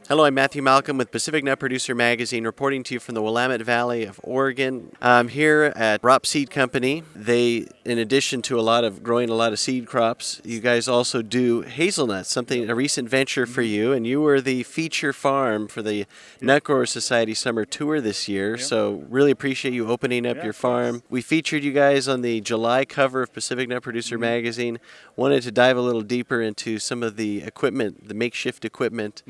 Hello, I'm Matthew Malcolm with Pacific Nut Producer Magazine, reporting to you from the Willamette Valley of Oregon. I'm here at Rop Seed Company. They, in addition to growing a lot of seed crops, you guys also do hazelnuts, a recent venture for you, and you were the feature farm for the Nut Growers Society Summer Tour this year, so really appreciate you opening up your farm. We featured you guys on the July cover of Pacific Nut Producer Magazine. Wanted to dive a little deeper into some of the equipment, the makeshift equipment,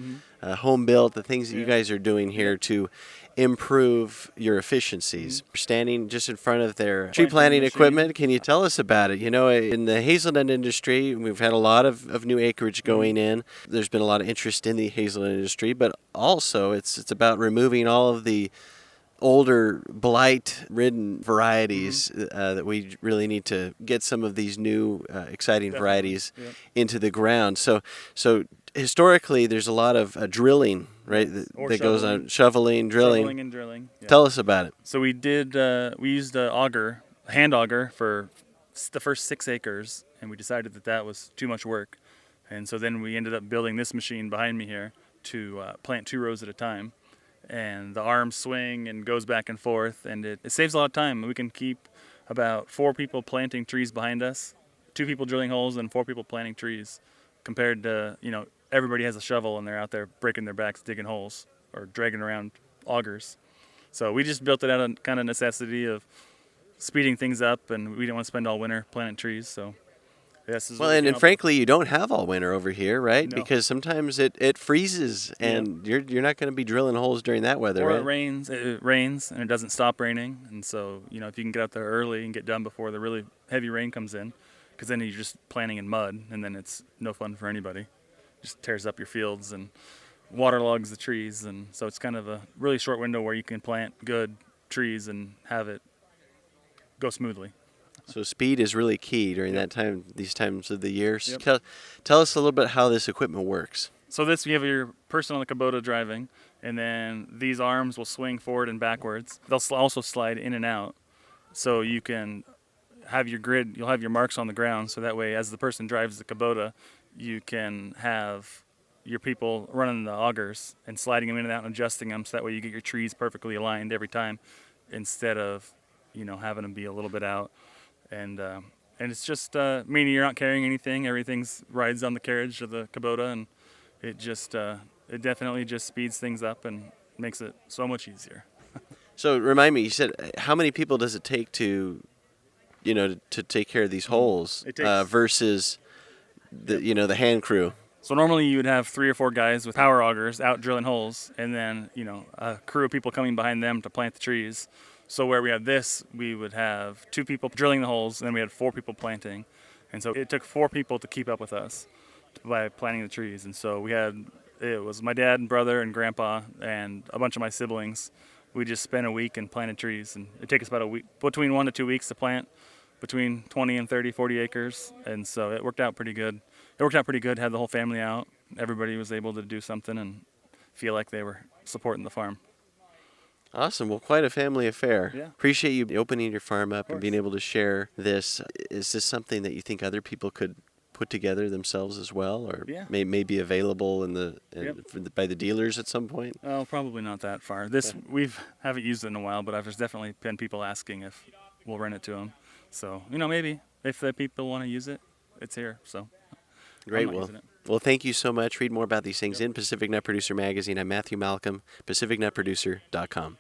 home built, the things that you guys are doing here to improve your efficiencies. We're standing just in front of their tree planting equipment. Can you tell us about it? You know, in the hazelnut industry, we've had a lot of new acreage going in. There's been a lot of interest in the hazelnut industry, but also it's about removing all of the older blight-ridden varieties that we really need to get some of these new exciting varieties into the ground. So historically, there's a lot of drilling, right? That goes on shoveling, drilling. Shoveling and drilling. Yeah. Tell us about it. So we used a hand auger for the first 6 acres, and we decided that was too much work. And so then we ended up building this machine behind me here to plant 2 rows at a time. And the arms swing and goes back and forth, and it saves a lot of time. We can keep about 4 people planting trees behind us, 2 people drilling holes, and 4 people planting trees, compared to, everybody has a shovel and they're out there breaking their backs digging holes or dragging around augers. So we just built it out of kind of necessity of speeding things up, and we didn't want to spend all winter planting trees. So and frankly, you don't have all winter over here, right? No. Because sometimes it freezes, and you're not going to be drilling holes during that weather, or right? it rains and it doesn't stop raining, and so if you can get out there early and get done before the really heavy rain comes in, because then you're just planting in mud, and then it's no fun for anybody. Just tears up your fields and waterlogs the trees, and so it's kind of a really short window where you can plant good trees and have it go smoothly. So speed is really key during these times of the year. So tell us a little bit how this equipment works. So you have your person on the Kubota driving, and then these arms will swing forward and backwards. They'll also slide in and out, so you can have your grid. You'll have your marks on the ground, so that way as the person drives the Kubota, you can have your people running the augers and sliding them in and out and adjusting them, so that way you get your trees perfectly aligned every time, instead of having them be a little bit out. And it's just meaning you're not carrying anything. Everything's rides on the carriage of the Kubota, and it definitely just speeds things up and makes it so much easier. So remind me, you said how many people does it take to take care of these holes versus the hand crew? So normally you would have 3 or 4 guys with power augers out drilling holes, and then a crew of people coming behind them to plant the trees. So where we had this, we would have 2 people drilling the holes, and then we had 4 people planting. And so it took 4 people to keep up with us by planting the trees. And so it was my dad and brother and grandpa and a bunch of my siblings. We just spent a week and planted trees, and it took us about a week, between 1 to 2 weeks to plant between 20 and 30, 40 acres. And so it worked out pretty good. Had the whole family out. Everybody was able to do something and feel like they were supporting the farm. Awesome. Well, quite a family affair. Yeah. Appreciate you opening your farm up and being able to share this. Is this something that you think other people could put together themselves as well, or may be available by the dealers at some point? Oh, probably not that far. We haven't used it in a while, but there's definitely been people asking if we'll rent it to them. So maybe if the people want to use it, it's here. So great. Well, thank you so much. Read more about these things in Pacific Nut Producer Magazine. I'm Matthew Malcolm, PacificNutProducer.com.